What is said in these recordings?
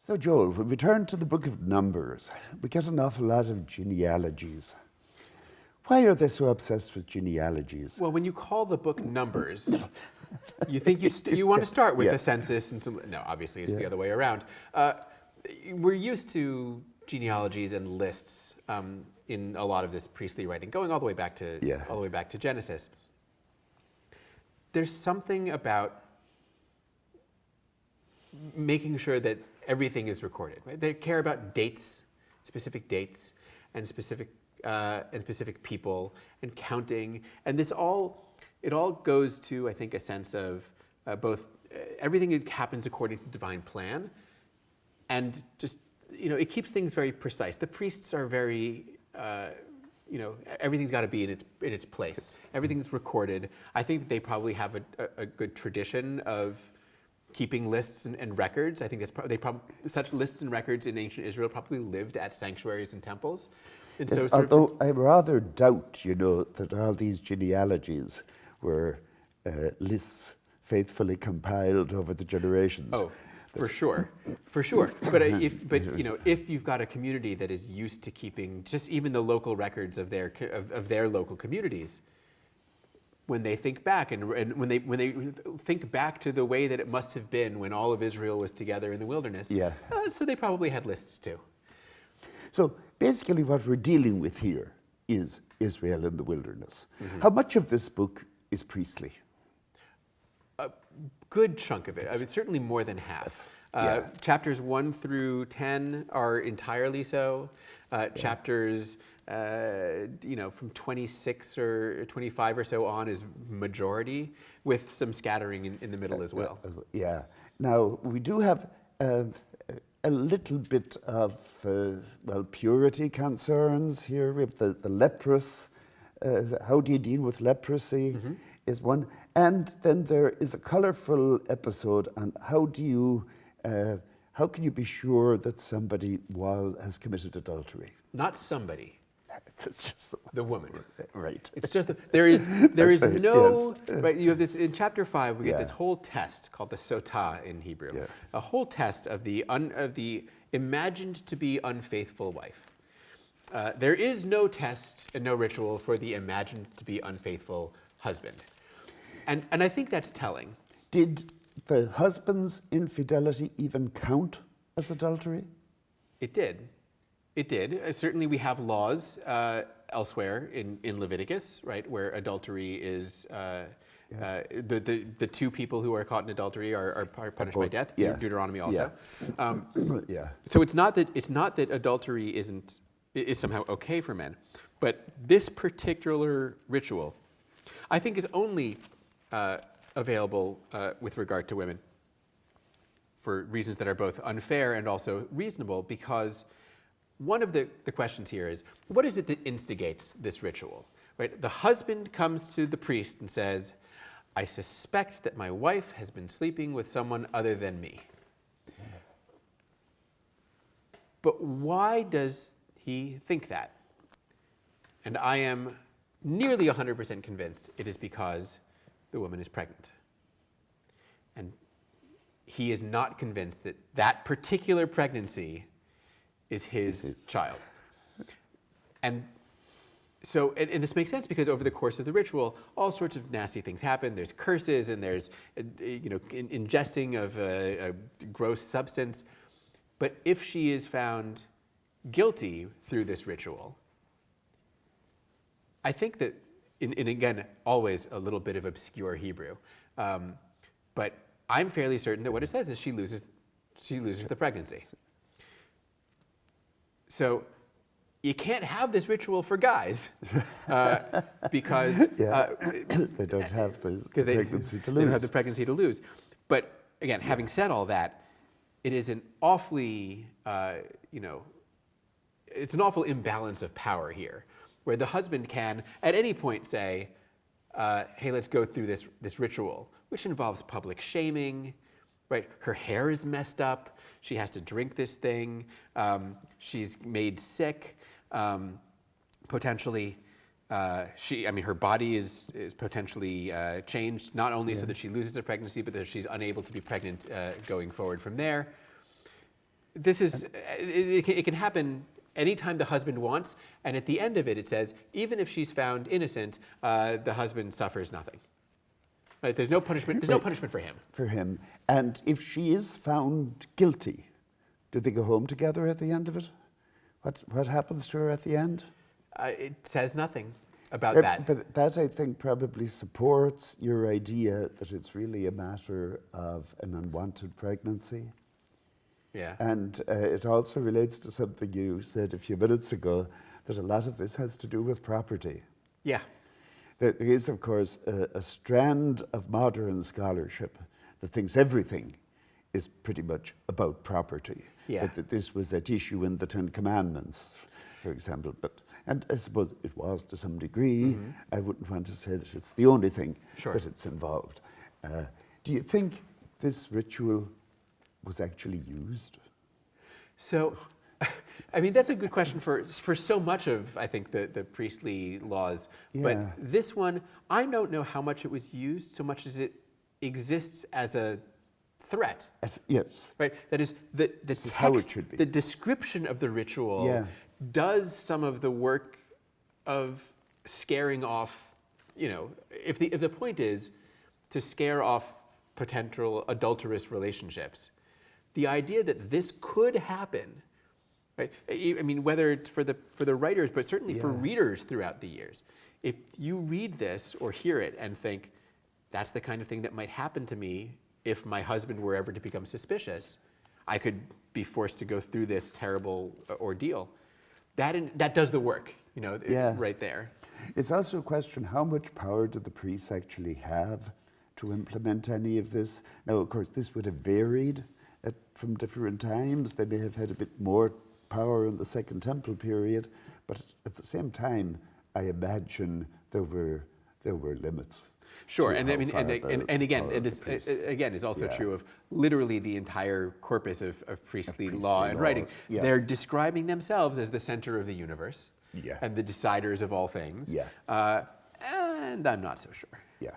So, Joel, when we turn to the book of Numbers, we get an awful lot of genealogies. Why are they so obsessed with genealogies? Well, when you call the book Numbers, you think you want to start with Yeah. a census and some. No, obviously it's the other way around. We're used to genealogies and lists in a lot of this priestly writing, going all the way back to Genesis. There's something about making sure that everything is recorded. Right? They care about dates, specific dates, and specific people, and counting, and it all goes to, I think, a sense of both everything happens according to divine plan, and just it keeps things very precise. The priests are very everything's got to be in its place. Everything's recorded. I think that they probably have a good tradition of keeping lists and records. I think such lists and records in ancient Israel probably lived at sanctuaries and temples. And Yes, so although I rather doubt, that all these genealogies were lists faithfully compiled over the generations. Oh, for sure. But if you've got a community that is used to keeping just even the local records of their local communities, when they think back and when they think back to the way that it must have been when all of Israel was together in the wilderness, so they probably had lists too. So basically what we're dealing with here is Israel in the wilderness. Mm-hmm. How much of this book is priestly? A good chunk of it. I mean, certainly more than half. Chapters 1 through 10 are entirely so. Chapters from 26 or 25 or so on is majority, with some scattering in the middle as well. Now, we do have a little bit of, purity concerns here. We have the leprous. How do you deal with leprosy is one. And then there is a colorful episode on how can you be sure that somebody has committed adultery? Not somebody. It's just the woman. Right. It's just there is no yes. right. You have this in chapter 5. We get this whole test called the sotah in Hebrew, a whole test of the imagined to be unfaithful wife. There is no test and no ritual for the imagined to be unfaithful husband, and I think that's telling. Did the husband's infidelity even count as adultery? It did. It did. Certainly we have laws elsewhere in Leviticus, right, where adultery is, the two people who are caught in adultery are punished by death. Deuteronomy also. So it's not that adultery is somehow okay for men, but this particular ritual, I think, is only available with regard to women for reasons that are both unfair and also reasonable, because one of the questions here is, what is it that instigates this ritual? Right? The husband comes to the priest and says, I suspect that my wife has been sleeping with someone other than me. But why does he think that? And I am nearly 100% convinced it is because the woman is pregnant. And he is not convinced that that particular pregnancy is his child. And so, and this makes sense because over the course of the ritual, all sorts of nasty things happen. There's curses and there's, ingesting of a gross substance. But if she is found guilty through this ritual, I think that, and again, always a little bit of obscure Hebrew, but I'm fairly certain that what it says is she loses the pregnancy. So you can't have this ritual for guys because they don't have the pregnancy to lose. They don't have the pregnancy to lose. But again, having said all that, it is an awfully, it's an awful imbalance of power here, where the husband can at any point say, hey, let's go through this ritual, which involves public shaming, right? Her hair is messed up. She has to drink this thing. She's made sick. Potentially, her body is potentially changed, not only so that she loses her pregnancy, but that she's unable to be pregnant going forward from there. this is, it can happen anytime the husband wants, and at the end of it, it says, even if she's found innocent, the husband suffers nothing. Right? There's no punishment. There's no punishment for him. For him. And if she is found guilty, do they go home together at the end of it? What happens to her at the end? It says nothing about that. But that, I think, probably supports your idea that it's really a matter of an unwanted pregnancy. Yeah. And it also relates to something you said a few minutes ago, that a lot of this has to do with property. Yeah. There is, of course, a strand of modern scholarship that thinks everything is pretty much about property. Yeah. That this was at issue in the Ten Commandments, for example. And I suppose it was to some degree. Mm-hmm. I wouldn't want to say that it's the only thing that it's involved. Do you think this ritual was actually used? So, I mean, that's a good question for so much of, I think, the priestly laws. Yeah. But this one, I don't know how much it was used, so much as it exists as a threat. Yes. Right? That is, the text, how it should be. The description of the ritual does some of the work of scaring off, if the point is to scare off potential adulterous relationships, the idea that this could happen, right? I mean, whether it's for the writers, but certainly for readers throughout the years, if you read this or hear it and think, that's the kind of thing that might happen to me if my husband were ever to become suspicious, I could be forced to go through this terrible ordeal. That does the work, right there. It's also a question, how much power do the priests actually have to implement any of this? Now, of course, this would have varied from different times. They may have had a bit more power in the Second Temple period, but at the same time, I imagine there were limits. Sure, and I mean, and again, this again is also true of literally the entire corpus of priestly law and writing. Yes. They're describing themselves as the center of the universe and the deciders of all things. And I'm not so sure. Yeah.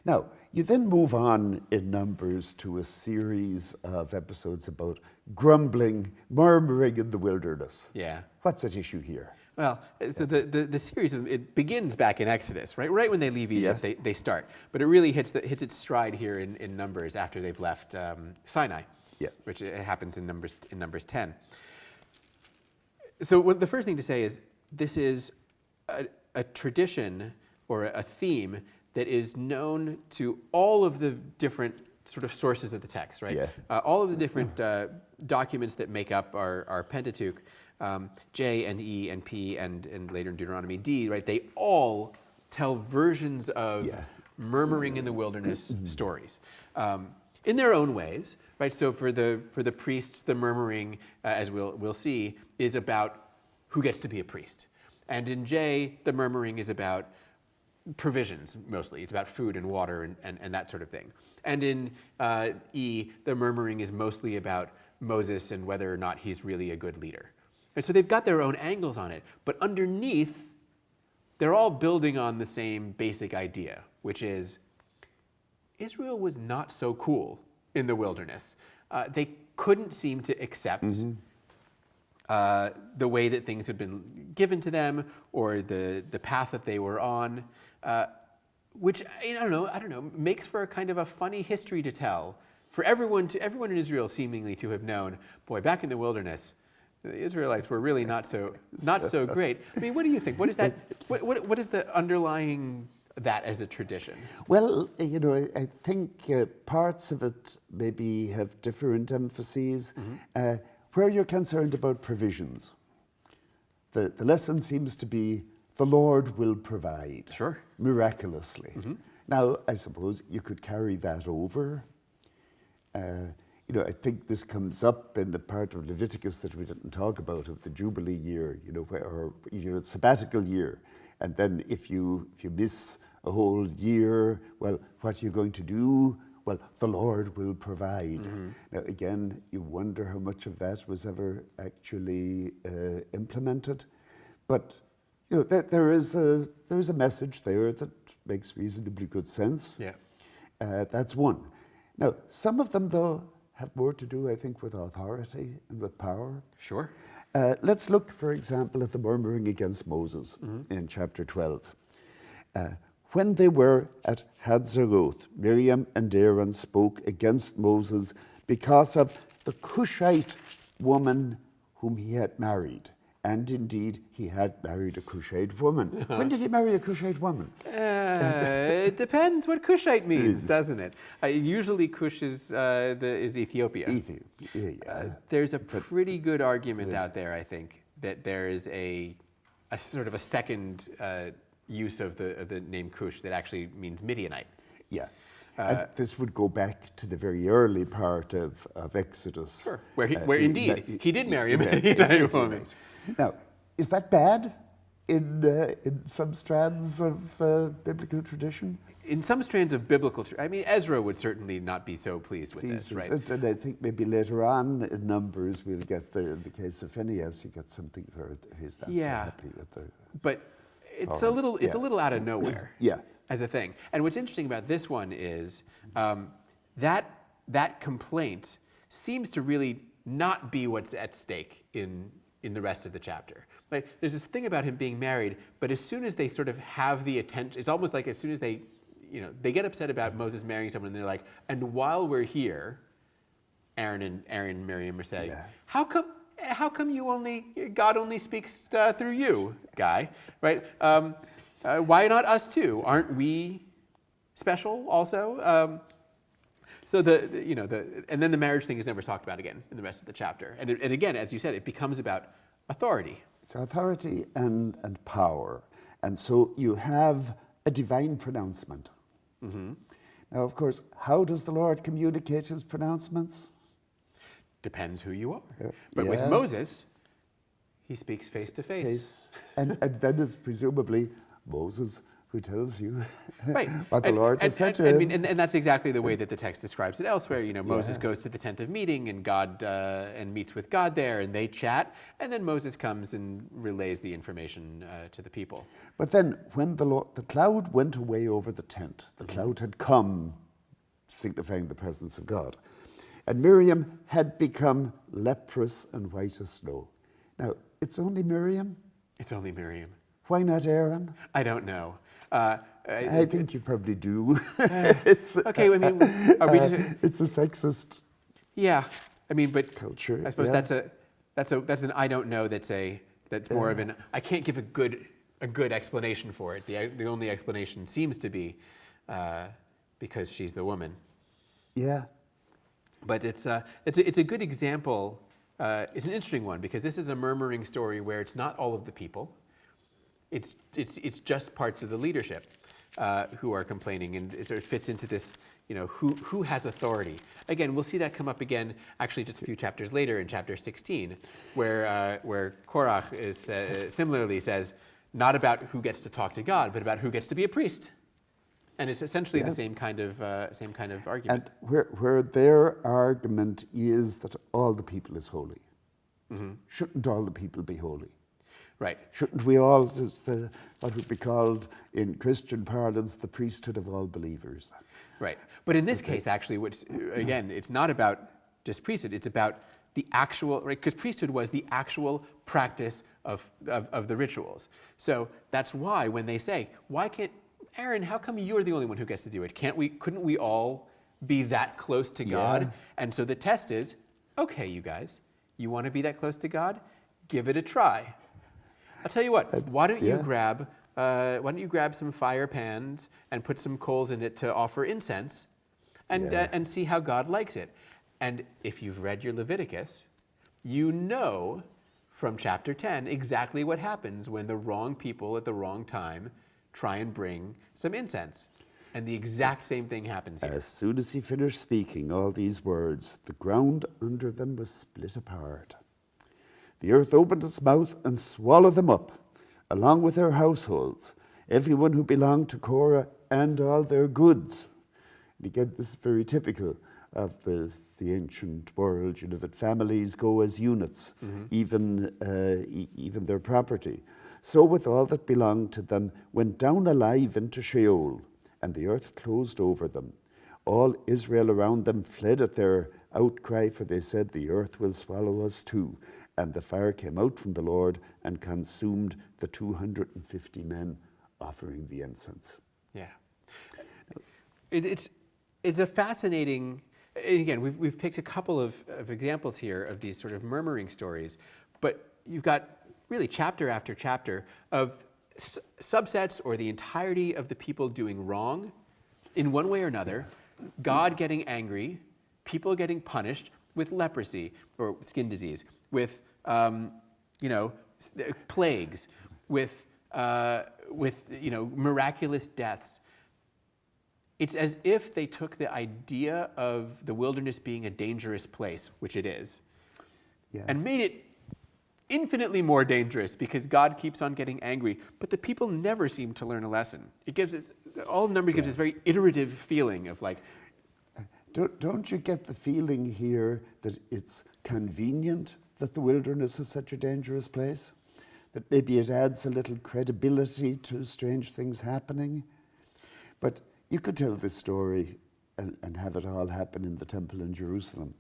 Now, you then move on in Numbers to a series of episodes about grumbling, murmuring in the wilderness. Yeah. What's at issue here? Well, so the series, it begins back in Exodus, right? Right when they leave Egypt, they start. But it really hits its stride here in Numbers after they've left Sinai, which happens in Numbers 10. So the first thing to say is this is a tradition or a theme that is known to all of the different sort of sources of the text, right? Yeah. All of the different documents that make up our Pentateuch, J and E and P and later in Deuteronomy D, right? They all tell versions of murmuring in the wilderness stories in their own ways, right? So for the priests, the murmuring, as we'll see, is about who gets to be a priest, and in J, the murmuring is about provisions mostly. It's about food and water and that sort of thing. And in E, the murmuring is mostly about Moses and whether or not he's really a good leader. And so they've got their own angles on it, but underneath, they're all building on the same basic idea, which is Israel was not so cool in the wilderness. They couldn't seem to accept the way that things had been given to them or the path that they were on, which I don't know, makes for a kind of a funny history to tell for everyone in Israel seemingly to have known. Boy, back in the wilderness, the Israelites were really not so great. I mean, what do you think? What is that? What is the underlying that as a tradition? Well, I think parts of it maybe have different emphases. Where you're concerned about provisions, the lesson seems to be the Lord will provide. Sure. Miraculously. Now, I suppose you could carry that over. I think this comes up in the part of Leviticus that we didn't talk about of the Jubilee year, or sabbatical year. And then if you miss a whole year, well, what are you going to do? Well, the Lord will provide. Now, again, you wonder how much of that was ever actually implemented. But there is a message there that makes reasonably good sense. Yeah. That's one. Now, some of them, though, have more to do, I think, with authority and with power. Sure. Let's look, for example, at the murmuring against Moses in chapter 12. When they were at Hadzeroth, Miriam and Aaron spoke against Moses because of the Cushite woman whom he had married. And indeed, he had married a Cushite woman. When did he marry a Cushite woman? It depends what Cushite means, doesn't it? Usually Cush is Ethiopia. Ethiopia, yeah. There's a pretty good argument out there, I think, that there is a sort of a second use of the name Cush that actually means Midianite. Yeah. And this would go back to the very early part of Exodus. Sure. Where indeed he did marry a Midianite woman. Now, is that bad in some strands of biblical tradition? In some strands of biblical, I mean, Ezra would certainly not be so pleased with this, right? And I think maybe later on in Numbers we'll get the case of Phinehas. He gets something for he's not so happy with the. But it's a little out of nowhere. Yeah. As a thing. And what's interesting about this one is that complaint seems to really not be what's at stake in the rest of the chapter. Right? There's this thing about him being married, but as soon as they sort of have the attention, it's almost like as soon as they get upset about Moses marrying someone, and they're like, and while we're here, Aaron and Miriam are saying, how come God only speaks through you, guy, right? Why not us too? Aren't we special also? So and then the marriage thing is never talked about again in the rest of the chapter. And again, as you said, it becomes about authority. It's authority and power. And so you have a divine pronouncement. Mm-hmm. Now, of course, how does the Lord communicate his pronouncements? Depends who you are. But with Moses, he speaks face to face. And then it's presumably Moses who tells you right. what the Lord has said to him. And that's exactly the way that the text describes it elsewhere. Moses goes to the tent of meeting and God and meets with God there, and they chat, and then Moses comes and relays the information to the people. But then when the cloud went away over the tent, the cloud had come, signifying the presence of God, and Miriam had become leprous and white as snow. Now, it's only Miriam? It's only Miriam. Why not Aaron? I don't know. I think you probably do. Okay, I mean, are we just, it's a sexist. Yeah, I mean, but culture. I suppose that's an I don't know. That's more of an I can't give a good explanation for it. The only explanation seems to be because she's the woman. Yeah. But it's a good example. It's an interesting one because this is a murmuring story where it's not all of the people. It's just parts of the leadership who are complaining, and it sort of fits into this, who has authority. Again, we'll see that come up again, actually just a few chapters later in chapter 16, where Korach is similarly says not about who gets to talk to God, but about who gets to be a priest, and it's essentially the same kind of argument. And where their argument is that all the people is holy, shouldn't all the people be holy? Right. Shouldn't we all, what would be called in Christian parlance, the priesthood of all believers? Right. But in this case, actually, it's not about just priesthood. It's about the actual, right? Because priesthood was the actual practice of the rituals. So that's why when they say, why can't, Aaron, how come you're the only one who gets to do it? Couldn't we all be that close to God? Yeah. And so the test is, okay, you guys, you want to be that close to God? Give it a try. I'll tell you what. Why don't you grab some fire pans and put some coals in it to offer incense, and see how God likes it. And if you've read your Leviticus, you know from chapter 10 exactly what happens when the wrong people at the wrong time try and bring some incense. And the exact same thing happens here. As soon as he finished speaking all these words, the ground under them was split apart. The earth opened its mouth and swallowed them up, along with their households, everyone who belonged to Korah and all their goods. And again, this is very typical of the ancient world, that families go as units, even their property. So with all that belonged to them, went down alive into Sheol, and the earth closed over them. All Israel around them fled at their outcry, for they said, the earth will swallow us too. And the fire came out from the Lord and consumed the 250 men offering the incense. Yeah. It's a fascinating, and again, we've picked a couple of examples here of these sort of murmuring stories, but you've got really chapter after chapter of subsets or the entirety of the people doing wrong in one way or another, God getting angry, people getting punished with leprosy or skin disease, with plagues, with miraculous deaths. It's as if they took the idea of the wilderness being a dangerous place, which it is, and made it infinitely more dangerous because God keeps on getting angry, but the people never seem to learn a lesson. It gives us, all the numbers gives this very iterative feeling of like... Don't you get the feeling here that it's convenient that the wilderness is such a dangerous place? That maybe it adds a little credibility to strange things happening? But you could tell this story and have it all happen in the temple in Jerusalem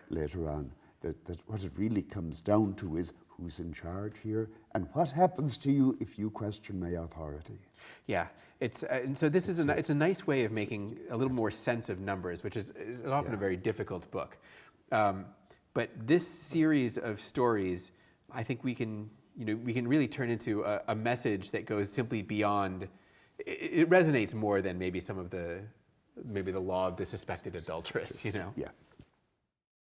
later on. That what it really comes down to is who's in charge here and what happens to you if you question my authority. Yeah, and so this it's a nice way of making a little more sense of numbers, which is often a very difficult book. But this series of stories, I think we can really turn into a message that goes simply beyond. It resonates more than maybe some of the law of the suspected adulteress. Yeah.